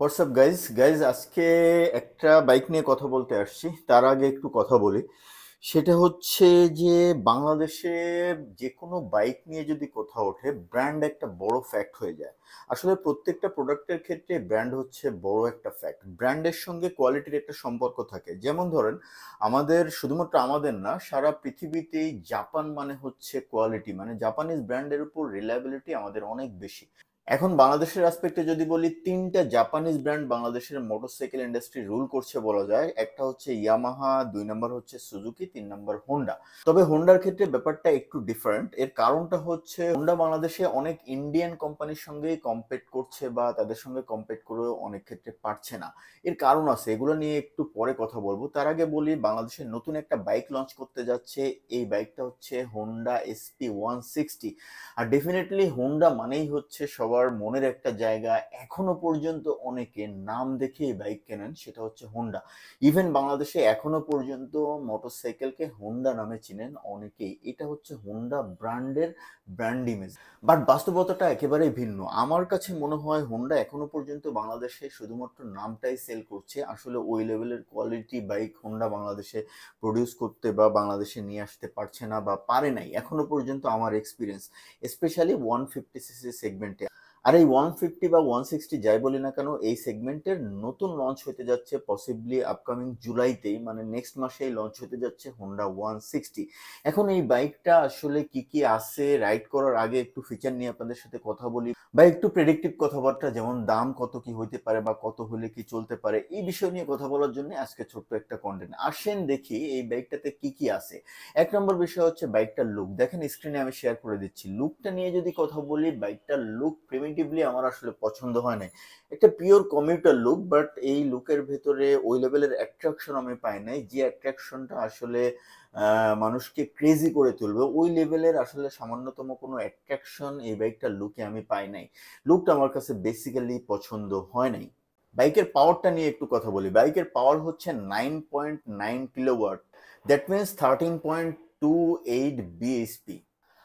WhatsApp guys আজকে একটা bike নিয়ে কথা বলতে আসছি। তার আগে একটু কথা বলি। সেটা হচ্ছে যে বাংলাদেশে যে কোনো বাইক নিয়ে যদি কথা ওঠে, ব্র্যান্ড একটা বড় ফ্যাক্ট হয়ে যায়। আসলে প্রত্যেকটা প্রোডাক্টের ক্ষেত্রে ব্র্যান্ড হচ্ছে বড় একটা ফ্যাক্ট। ব্র্যান্ডের সঙ্গে কোয়ালিটির একটা সম্পর্ক থাকে। যেমন ধরেন, আমাদের শুধুমাত্র আমাদের না, সারা পৃথিবীতেই জাপান মানে হচ্ছে কোয়ালিটি, মানে জাপানিজ ব্র্যান্ডের উপর রিলায়েবিলিটি আমাদের অনেক বেশি। এখন বাংলাদেশের অ্যাসপেক্টে যদি বলি, তিনটা জাপানিজ ব্র্যান্ড বাংলাদেশের মোটরসাইকেল ইন্ডাস্ট্রি রুল করছে বলা যায়। একটা হচ্ছে ইয়ামাহা, দুই নম্বর হচ্ছে সুজুকি, তিন নম্বর হোন্ডা। তবে হোন্ডার ক্ষেত্রে ব্যাপারটা একটু ডিফারেন্ট। এর কারণটা হচ্ছে হোন্ডা বাংলাদেশে অনেক ইন্ডিয়ান কোম্পানির সঙ্গেই কম্পিট করছে, বা তাদের সঙ্গে কম্পিট করেও অনেক ক্ষেত্রে পারছে না। এর কারণ আছে, এগুলো নিয়ে একটু পরে কথা বলবো। তার আগে বলি, বাংলাদেশের নতুন একটা বাইক লঞ্চ করতে যাচ্ছে। এই বাইকটা হচ্ছে হোন্ডা SP 160। আর ডেফিনেটলি হোন্ডা মানেই হচ্ছে সবার মনের একটা জায়গা। এখনো পর্যন্ত অনেকে নাম দেখে বাইক কেনেন, সেটা হচ্ছে হোন্ডা। ইভেন বাংলাদেশে এখনো পর্যন্ত মোটরসাইকেলকে হোন্ডা নামে চিনেন অনেকেই। এটা হচ্ছে হোন্ডা ব্র্যান্ডের ব্র্যান্ড ইমেজ। বাট বাস্তবতাটা একেবারেই ভিন্ন। আমার কাছে মনে হয় হোন্ডা এখনো পর্যন্ত বাংলাদেশে শুধুমাত্র নামটাই সেল করছে। আসলে ওই লেভেলের কোয়ালিটি বাইক হোন্ডা বাংলাদেশে প্রডিউস করতে বা বাংলাদেশে নিয়ে আসতে পারছে না, বা পারে নাই এখনো পর্যন্ত, আমার এক্সপিরিয়েন্স। স্পেশালি 150cc সেগমেন্টে। আর এই 150 বা 160 যাই বলি না কেন, এই সেগমেন্টের নতুন লঞ্চ হতে যাচ্ছে পসিবলি আপকামিং জুলাইতেই, মানে নেক্সট মাসেই লঞ্চ হতে যাচ্ছে হোন্ডা 160। এখন এই বাইকটা আসলে কি কি আছে, রাইড করার আগে একটু ফিচার নিয়ে আপনাদের সাথে কথা বলি, বা একটু প্রেডিক্টিভ কথাবার্তা, যেমন দাম কত কি হইতে পারে বা কত হলে কি চলতে পারে, এই বিষয় নিয়ে কথা বলার জন্য আজকে ছোট্ট একটা কন্টেন্ট। আসেন দেখি এই বাইকটাতে কি কি আছে। এক নম্বর বিষয় হচ্ছে বাইকটার লুক। দেখেন, স্ক্রিনে আমি শেয়ার করে দিচ্ছি। লুকটা নিয়ে যদি কথা বলি, বাইকটার লুক প্রিমিটিভলি আমার আসলে পছন্দ হয় না। একটা পিওর কমিউটার লুক, বাট এই লুকের ভেতরে ওই লেভেলের অ্যাট্রাকশন আমি পাই নাই, যে অ্যাট্রাকশনটা আসলে মানুষকে ক্রেজি করে তুলবে। ওই লেভেলের আসলে সামান্যতম কোনো অ্যাট্রাকশন এই বাইকটার লুকে আমি পাই নাই। লুকটা আমার কাছে বেসিক্যালি পছন্দ হয় নাই। বাইকের পাওয়ারটা নিয়ে একটু কথা বলি। বাইকের পাওয়ার হচ্ছে 9.9 কিলোওয়াট। That means 13.28 BSP.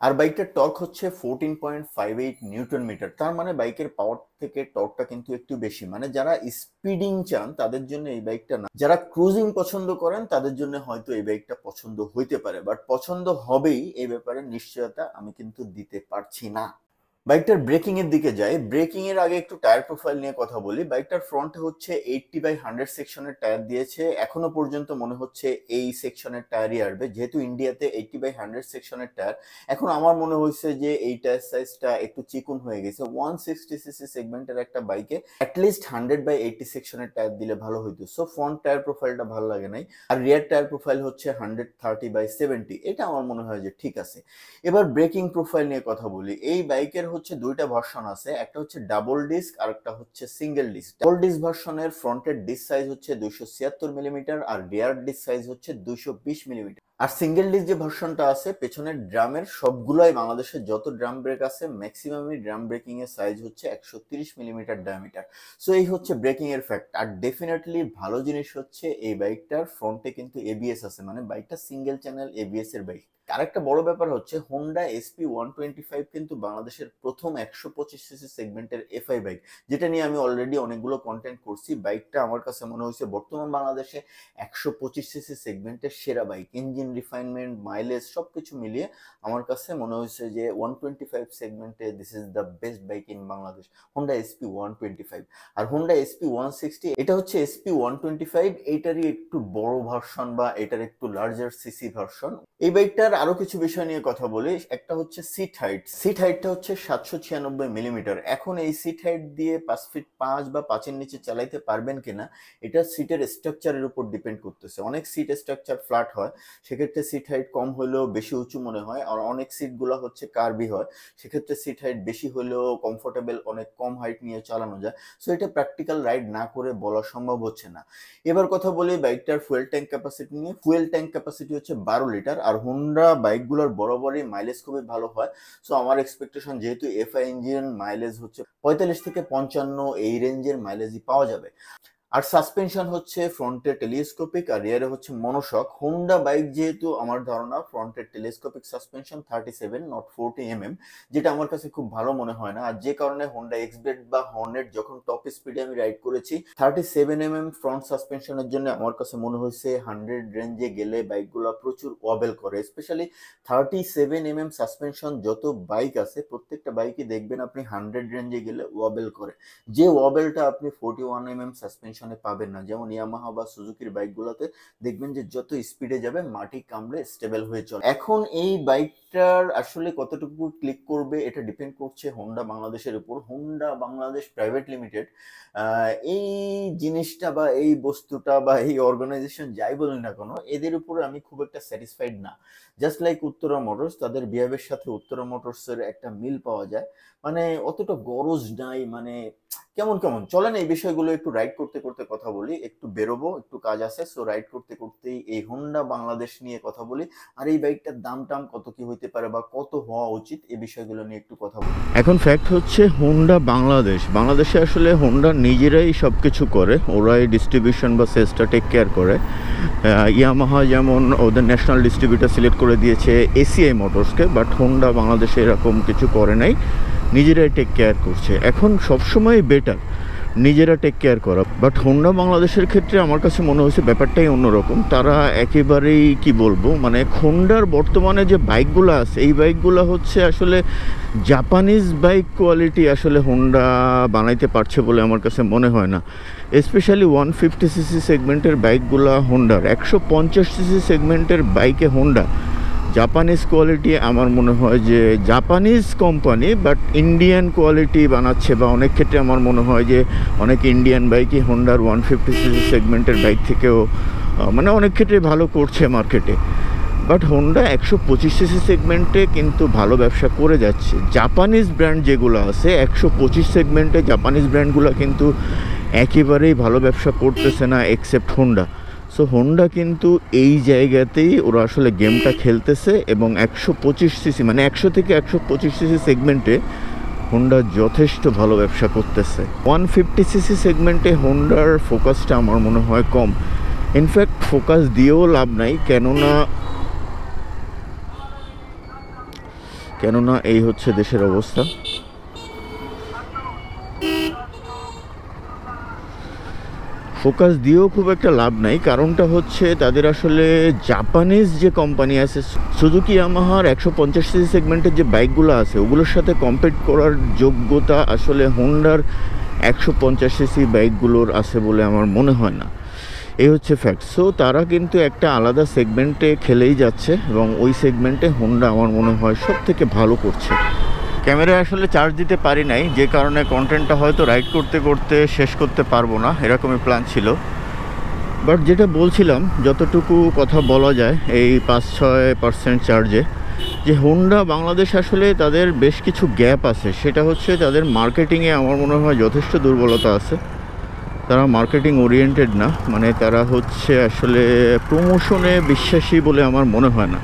আর বাইকটার টর্ক হচ্ছে 14.58 নিউটন মিটার। তার মানে বাইকের পাওয়ার থেকে টর্কটা কিন্তু একটু বেশি। মানে যারা স্পিডিং চান তাদের জন্য এই বাইকটা না, যারা ক্রুজিং পছন্দ করেন তাদের জন্য হয়তো এই বাইকটা পছন্দ হইতে পারে, বাট পছন্দ হবেই এই ব্যাপারে নিশ্চয়তা আমি কিন্তু দিতে পারছি না। বাইকটার ব্রেকিং এর দিকে যাই। ব্রেকিং এর আগে একটু টায়ার প্রোফাইল নিয়ে কথা বলি। বাইকটার ফ্রন্টে হচ্ছে 80/100 সেকশনের টায়ার দিয়েছে। এখনো পর্যন্ত মনে হচ্ছে এই সেকশনের টায়ারই আসবে, যেহেতু ইন্ডিয়াতে 80/100 সেকশনের টায়ার। এখন আমার মনে হয়েছে যে এই টায়ার সাইজটা একটু চিকুন হয়ে গেছে। 160cc সেগমেন্টের একটা বাইকে অ্যাটলিস্ট 100/80 সেকশনের টায়ার দিলে ভালো হইতো। সো ফ্রন্ট টায়ার প্রোফাইলটা ভালো লাগে নাই। আর রিয়ার টায়ার প্রোফাইল হচ্ছে 130/70। এটা আমার মনে হয় যে ঠিক আছে। এবার ব্রেকিং প্রোফাইল নিয়ে কথা বলি। এই বাইকের হচ্ছে দুইটা ভার্সন আছে, একটা হচ্ছে ডাবল ডিস্ক আর একটা হচ্ছে সিঙ্গেল ডিস্ক। ডাবল ডিস্ক ভার্সনের ফ্রন্টের ডিস্ক সাইজ হচ্ছে 276 মিলিমিটার, আর রিয়ার ডিস্ক সাইজ হচ্ছে 220 মিলিমিটার। আর সিঙ্গেল ডিস্ক যে ভার্সনটা আছে, পেছনের ড্রামের সবগুলোই, বাংলাদেশের যত ড্রাম ব্রেক আছে ম্যাক্সিমামই ড্রাম ব্রেকিং এর সাইজ হচ্ছে 130 মিলিমিটার ডায়ামিটার। সো এই হচ্ছে ব্রেকিং এর ফ্যাক্ট। আর ডেফিনেটলি ভালো জিনিস হচ্ছে এই বাইকটার ফ্রন্টে কিন্তু এবিএস আছে, মানে বাইকটা সিঙ্গেল চ্যানেল এবিএস এর বাইক। আরেকটা বড় ব্যাপার হচ্ছে হোন্ডা SP 125 কিন্তু বাংলাদেশের প্রথম 125cc সেগমেন্টের এফআই বাইক, যেটা নিয়ে আমি অলরেডি অনেকগুলো কন্টেন্ট করছি। বাইকটা আমার কাছে মনে হয়েছে বর্তমান বাংলাদেশে 125cc সেগমেন্টের সেরা বাইক। ইঞ্জিন রিফাইনমেন্ট, মাইলেজ সবকিছু মিলিয়ে আমার কাছে মনে হয়েছে যে 125 সেগমেন্টে this is the best bike in Bangladesh, Honda SP 125। আর হোন্ডা SP 160, এটা হচ্ছে SP 125, এইটারই একটু বড় ভার্সন, বা এটার একটু লার্জার সিসি ভার্সন। এই বাইকটার আরো কিছু বিষয় নিয়ে কথা বলি। একটা হচ্ছে সিট হাইট। সিট হাইটটা হচ্ছে 796 মিলিমিটার। এখন এই সিট হাইট দিয়ে 5 ফিট 5 বা 5-এর নিচে চালাইতে পারবেন কিনা, এটা সিটের স্ট্রাকচারের উপর ডিপেন্ড করতেছে। অনেক সিট স্ট্রাকচার ফ্ল্যাট হয়, সেক্ষেত্রে সিট হাইট কম হলেও বেশি উঁচু মনে হয়। আর অনেক সিট গুলা হচ্ছে কার্ভি হয়, সেক্ষেত্রে সিট হাইট বেশি হলেও কমফোর্টেবল, অনেক কম হাইট নিয়ে চালানো যায়। সো এটা প্র্যাকটিক্যাল রাইড না করে বলা সম্ভব হচ্ছে না। এবার কথা বলি বাইকটার ফুয়েল ট্যাঙ্ক ক্যাপাসিটি নিয়ে। ফুয়েল ট্যাঙ্ক ক্যাপাসিটি হচ্ছে 12 লিটার। আর হোন্ডা বাইকগুলোর বরাবরই মাইলেজ খুবই ভালো হয়। সো আমার এক্সপেকটেশন, যেহেতু এফআই ইঞ্জিন, মাইলেজ হচ্ছে 45 থেকে 55, এই রেঞ্জের মাইলেজই পাওয়া যাবে। আর সাসপেনশন হচ্ছে ফ্রন্টে টেলিস্কোপিক আর রিয়ারে হচ্ছে মনোশক। হোন্ডা বাইক যেহেতু আমার ধারণা ফ্রন্টের টেলিস্কোপিক সাসপেনশন 37 নট 40 mm, যেটা আমার কাছে খুব ভালো মনে হয় না। আর যে কারণে হোন্ডা এক্সব্লেড বা হর্নেট যখন টপ স্পিডে আমি রাইড করেছি 37 mm ফ্রন্ট সাসপেনশনের জন্য আমার কাছে মনে হয়েছে 100 রেঞ্জে গেলে বাইকগুলো প্রচুর ওয়াবেল করে। স্পেশালি 37 mm সাসপেনশন যত বাইক আছে প্রত্যেকটা বাইকই দেখবেন আপনি 100 রেঞ্জে গেলে ওয়াবেল করে, যে ওয়াবেলটা আপনি 41 mm সাসপেনশনে পাবেন না। যেমন ইয়ামাহা বা সুজুকির বাইকগুলোতে দেখবেন যে যত স্পিডে যাবে মাটি কামড়ে স্টেবল হয়ে চলে। এখন এই বাইকটার আসলে কতটুকু ক্লিক করবে এটা ডিপেন্ড করছে হোন্ডা বাংলাদেশের উপর। হোন্ডা বাংলাদেশ প্রাইভেট লিমিটেড এই জিনিসটা বা এই বস্তুটা বা এই অর্গানাইজেশন যাই বলি না কেন এদের উপরে আমি খুব একটা স্যাটিসফাইড না। জাস্ট লাইক উত্তরা মোটরস, তাদের বিহেভের সাথে উত্তরা মোটরসের একটা মিল পাওয়া যায়, মানে অতটা গরজ নাই, মানে কেমন কেমন। চলেন এই বিষয়গুলো একটু রাইড করতে করতে কথা বলি। একটু বেরোবো, একটু কাজ আছে, সো রাইড করতে করতেই এই হোন্ডা বাংলাদেশ নিয়ে কথা বলি আর এই বাইকটার দাম টাম কত কি হইতে পারে বা কত হওয়া উচিত এই বিষয়গুলো নিয়ে একটু কথা বলি। এখন ফ্যাক্ট হচ্ছে হোন্ডা বাংলাদেশে আসলে হোন্ডা নিজেরাই সব কিছু করে, ওরাই ডিস্ট্রিবিউশন বা সেলসটা টেক কেয়ার করে। ইয়ামাহা যেমন ওদের ন্যাশনাল ডিস্ট্রিবিউটার সিলেক্ট করে দিয়েছে এসিআই মোটরসকে, বাট হোন্ডা বাংলাদেশে এরকম কিছু করে নাই, নিজেরাই টেক কেয়ার করছে। এখন সবসময় বেটার নিজেরা টেক কেয়ার করা, বাট হোন্ডা বাংলাদেশের ক্ষেত্রে আমার কাছে মনে হয়েছে ব্যাপারটাই অন্যরকম। তারা একেবারেই কি বলবো, মানে হোন্ডার বর্তমানে যে বাইকগুলো আছে এই বাইকগুলো হচ্ছে আসলে জাপানিজ বাইক কোয়ালিটি আসলে হোন্ডা বানাইতে পারছে বলে আমার কাছে মনে হয় না। স্পেশালি 150cc সেগমেন্টের বাইকগুলো হোন্ডার, 150cc সেগমেন্টের বাইকে হোন্ডা জাপানিজ কোয়ালিটি আমার মনে হয় যে Japanese company but Indian quality বানাচ্ছে, বা অনেক ক্ষেত্রে আমার মনে হয় যে অনেক ইন্ডিয়ান বাইকই হোন্ডার 150cc সেগমেন্টের বাইক থেকেও মানে অনেক ক্ষেত্রে ভালো করছে মার্কেটে। বাট হোন্ডা 125cc সেগমেন্টে কিন্তু ভালো ব্যবসা করে যাচ্ছে। জাপানিজ ব্র্যান্ড যেগুলো আছে 125 সেগমেন্টে জাপানিজ ব্র্যান্ডগুলো কিন্তু একেবারেই ভালো ব্যবসা করতেছে না এক্সেপ্ট হোন্ডা। সো হোন্ডা কিন্তু এই জায়গাতেই ওরা আসলে গেমটা খেলতেছে এবং 125cc মানে 100 থেকে 125cc সেগমেন্টে হোন্ডা যথেষ্ট ভালো ব্যবসা করতেছে। 150cc সেগমেন্টে হোন্ডার ফোকাসটা আমার মনে হয় কম। ইনফ্যাক্ট ফোকাস দিয়েও লাভ নাই, কেননা এই হচ্ছে দেশের অবস্থা। ফোকাস দিয়েও খুব একটা লাভ নাই, কারণটা হচ্ছে তাদের আসলে জাপানিজ যে কোম্পানি আছে সুজুকি ইয়ামাহার 150cc সেগমেন্টের যে বাইকগুলো আছে ওগুলোর সাথে কম্পিট করার যোগ্যতা আসলে হোন্ডার 150cc বাইকগুলোর আছে বলে আমার মনে হয় না। এই হচ্ছে ফ্যাক্ট। সো তারা কিন্তু একটা আলাদা সেগমেন্টে খেলেই যাচ্ছে এবং ওই সেগমেন্টে হোন্ডা আমার মনে হয় সব থেকে ভালো করছে। ক্যামেরায় আসলে চার্জ দিতে পারি নাই, যে কারণে কন্টেন্টটা হয়তো রাইড করতে করতে শেষ করতে পারবো না, এরকমই প্ল্যান ছিল। বাট যেটা বলছিলাম, যতটুকু কথা বলা যায় এই 5-6% চার্জে, যে হোন্ডা বাংলাদেশ আসলে তাদের বেশ কিছু গ্যাপ আছে। সেটা হচ্ছে তাদের মার্কেটিংয়ে আমার মনে হয় যথেষ্ট দুর্বলতা আছে। তারা মার্কেটিং ওরিয়েন্টেড না, মানে তারা হচ্ছে আসলে প্রমোশনে বিশ্বাসী বলে আমার মনে হয় না।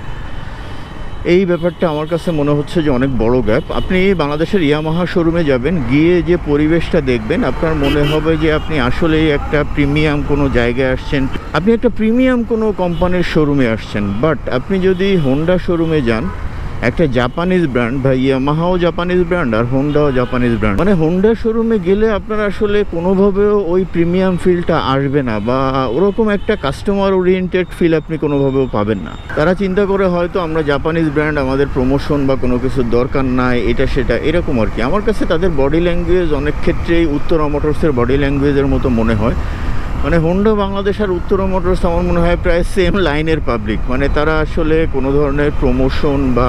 এই ব্যাপারটা আমার কাছে মনে হচ্ছে যে অনেক বড় গ্যাপ। আপনি বাংলাদেশের ইয়ামাহা শোরুমে যাবেন, গিয়ে যে পরিবেশটা দেখবেন আপনার মনে হবে যে আপনি আসলেই একটা প্রিমিয়াম কোনো জায়গায় আসছেন, আপনি একটা প্রিমিয়াম কোনো কোম্পানির শোরুমে আসছেন। বাট আপনি যদি হোন্ডা শোরুমে যান, একটা জাপানিজ ব্র্যান্ড, বা ইয়ামাহাও জাপানিজ ব্র্যান্ড আর হোন্ডাও জাপানিজ ব্র্যান্ড, মানে হোন্ডা শোরুমে গেলে আপনার আসলে কোনোভাবেও ওই প্রিমিয়াম ফিলটা আসবে না, বা ওরকম একটা কাস্টমার ওরিয়েন্টেড ফিল আপনি কোনোভাবেও পাবেন না। তারা চিন্তা করে হয়তো আমরা জাপানিজ ব্র্যান্ড, আমাদের প্রমোশন বা কোনো কিছুর দরকার নাই, এটা সেটা এরকম আর কি। আমার কাছে তাদের বডি ল্যাঙ্গুয়েজ অনেক ক্ষেত্রেই উত্তরা মোটরসের বডি ল্যাঙ্গুয়েজের মতো মনে হয়। মানে হোন্ডা বাংলাদেশ আর উত্তরা মোটরস আমার মনে হয় প্রায় সেম লাইনের পাবলিক। মানে তারা আসলে কোনো ধরনের প্রমোশন বা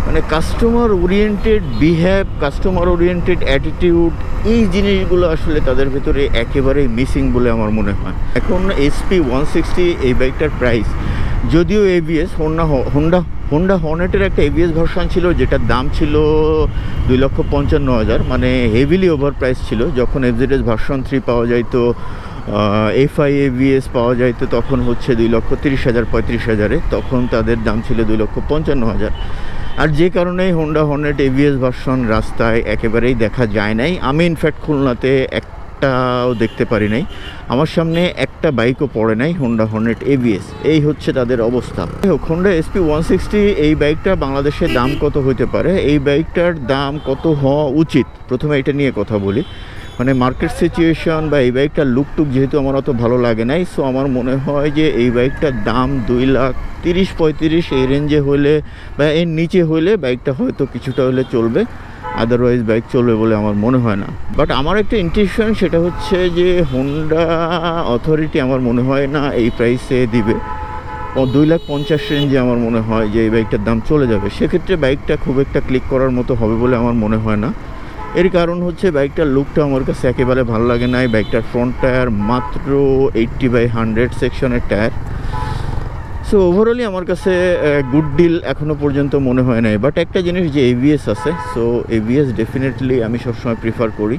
মানে customer oriented behave, customer oriented attitude, এই জিনিসগুলো আসলে তাদের ভেতরে একেবারেই মিসিং বলে আমার মনে হয়। এখন SP 160 এই বাইকটার প্রাইস, যদিও ABS, হোন্ডা হর্নেটের একটা ABS ভার্সন ছিল যেটার দাম ছিল 2,55,000, মানে হেভিলি ওভার প্রাইস ছিল। যখন FZS ভার্সন 3 পাওয়া যাইতো, FI ABS পাওয়া যাইতো, তখন হচ্ছে 2,30,000 35,000-এ, তখন তাদের দাম ছিল 2,55,000। আর যে কারণেই হোন্ডা হর্নেট ABS ভার্সন রাস্তায় একেবারেই দেখা যায় নাই। আমি ইনফ্যাক্ট খুলনাতে একটাও দেখতে পারি নাই। আমার সামনে একটা বাইকও পড়ে নাই হোন্ডা হর্নেট এবিএস। এই হচ্ছে তাদের অবস্থা। হোন্ডা এসপি 160 এই বাইকটা বাংলাদেশে দাম কত হতে পারে, এই বাইকটার দাম কত হওয়া উচিত, প্রথমে এটা নিয়ে কথা বলি। মানে মার্কেট সিচুয়েশন বা এই বাইকটার লুকটুক যেহেতু আমার অত ভালো লাগে নাই, সো আমার মনে হয় যে এই বাইকটার দাম 2,30,35 এই রেঞ্জে হলে বা এর নিচে হলে বাইকটা হয়তো কিছুটা হলে চলবে, আদারওয়াইজ বাইক চলবে বলে আমার মনে হয় না। বাট আমার একটা ইন্টেনশন সেটা হচ্ছে যে হোন্ডা অথরিটি আমার মনে হয় না এই প্রাইসে দিবে। 2,50,000 রেঞ্জে আমার মনে হয় যে এই বাইকটার দাম চলে যাবে। সেক্ষেত্রে বাইকটা খুব একটা ক্লিক করার মতো হবে বলে আমার মনে হয় না। এর কারণ হচ্ছে বাইকটার লুকটা আমার কাছে একেবারে ভালো লাগে না। এই বাইকটার ফ্রন্ট টায়ার মাত্র 80/100 সেকশনের টায়ার। সো ওভারঅলি আমার কাছে গুড ডিল এখনও পর্যন্ত মনে হয় নাই। বাট একটা জিনিস যে এবিএস আছে, সো এবিএস ডেফিনেটলি আমি সবসময় প্রিফার করি।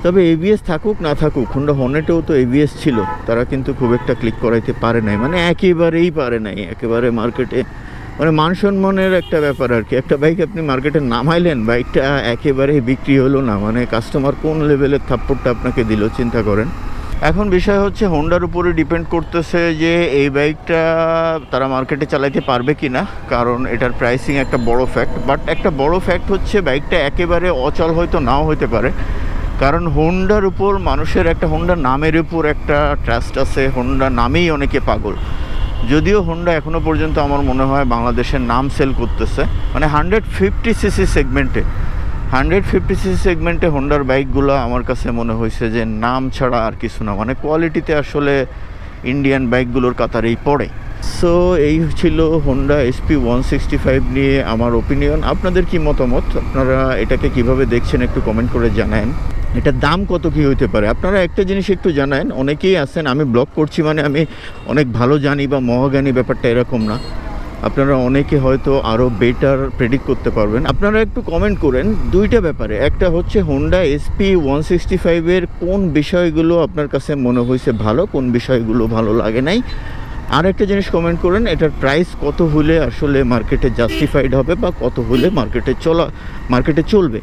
তবে এবিএস থাকুক না থাকুক, হোন্ডা হর্নেটেও তো এবিএস ছিল, তারা কিন্তু খুব একটা ক্লিক করাইতে পারে নাই, মানে একেবারেই পারে নাই। একেবারে মার্কেটে মানে মান সম্মানের একটা ব্যাপার আর কি। একটা বাইক আপনি মার্কেটে নামাইলেন, বাইকটা একেবারেই বিক্রি হলো না, মানে কাস্টমার কোন লেভেলের থাপ্পড়টা আপনাকে দিল চিন্তা করেন। এখন বিষয় হচ্ছে হোন্ডার উপরে ডিপেন্ড করতেছে যে এই বাইকটা তারা মার্কেটে চালাইতে পারবে কি না, কারণ এটার প্রাইসিং একটা বড় ফ্যাক্ট। বাট একটা বড় ফ্যাক্ট হচ্ছে বাইকটা একেবারে অচল হয়তো নাও হতে পারে, কারণ হোন্ডার উপর মানুষের একটা, হোন্ডা নামের উপর একটা ট্রাস্ট আছে। হোন্ডা নামেই অনেকে পাগল। যদিও হোন্ডা এখনও পর্যন্ত আমার মনে হয় বাংলাদেশের নাম সেল করতেছে, মানে 150cc সেগমেন্টে 150cc সেগমেন্টে হোন্ডার বাইকগুলো আমার কাছে মনে হয়েছে যে নাম ছাড়া আর কিছু না, মানে কোয়ালিটিতে আসলে ইন্ডিয়ান বাইকগুলোর কাতারেই পড়ে। সো এই ছিল হোন্ডা এসপি 165 নিয়ে আমার ওপিনিয়ন। আপনাদের কি মতামত, আপনারা এটাকে কিভাবে দেখছেন একটু কমেন্ট করে জানান। এটার দাম কত কী হইতে পারে আপনারা একটা জিনিস একটু জানান। অনেকেই আছেন আমি ব্লগ করছি মানে আমি অনেক ভালো জানি বা মহাজ্ঞানী, ব্যাপারটা এরকম না। আপনারা অনেকে হয়তো আরও বেটার প্রেডিক্ট করতে পারবেন। আপনারা একটু কমেন্ট করেন দুইটা ব্যাপারে। একটা হচ্ছে হোন্ডা এসপি 165-এর কোন বিষয়গুলো আপনার কাছে মনে হয়েছে ভালো, কোন বিষয়গুলো ভালো লাগে নাই। আর একটা জিনিস কমেন্ট করেন, এটার প্রাইস কত হলে আসলে মার্কেটে জাস্টিফাইড হবে বা কত হলে মার্কেটে চলবে।